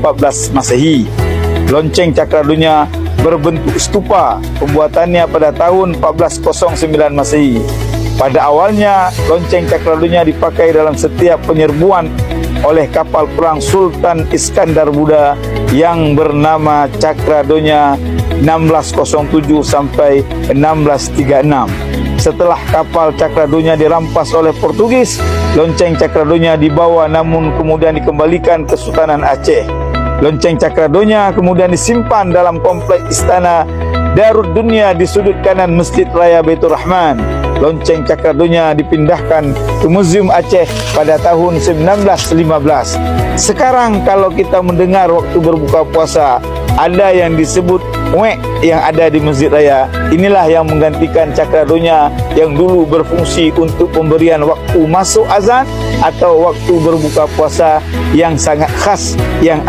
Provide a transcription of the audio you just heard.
14 Masehi. Lonceng Cakradonya berbentuk stupa, pembuatannya pada tahun 1409 Masehi. Pada awalnya, lonceng Cakradonya dipakai dalam setiap penyerbuan oleh kapal perang Sultan Iskandar Muda yang bernama Cakradonya 1607 sampai 1636. Setelah kapal Cakradonya dirampas oleh Portugis, lonceng Cakradonya dibawa namun kemudian dikembalikan ke Kesultanan Aceh. Lonceng Cakradonya kemudian disimpan dalam kompleks Istana Darud Dunia di sudut kanan Masjid Raya Baitur Rahman. Lonceng Cakradonya dipindahkan ke Museum Aceh pada tahun 1915. Sekarang kalau kita mendengar waktu berbuka puasa, ada yang disebut wek yang ada di Masjid Raya. Inilah yang menggantikan Cakradonya yang dulu berfungsi untuk pemberian waktu masuk azan atau waktu berbuka puasa yang sangat khas yang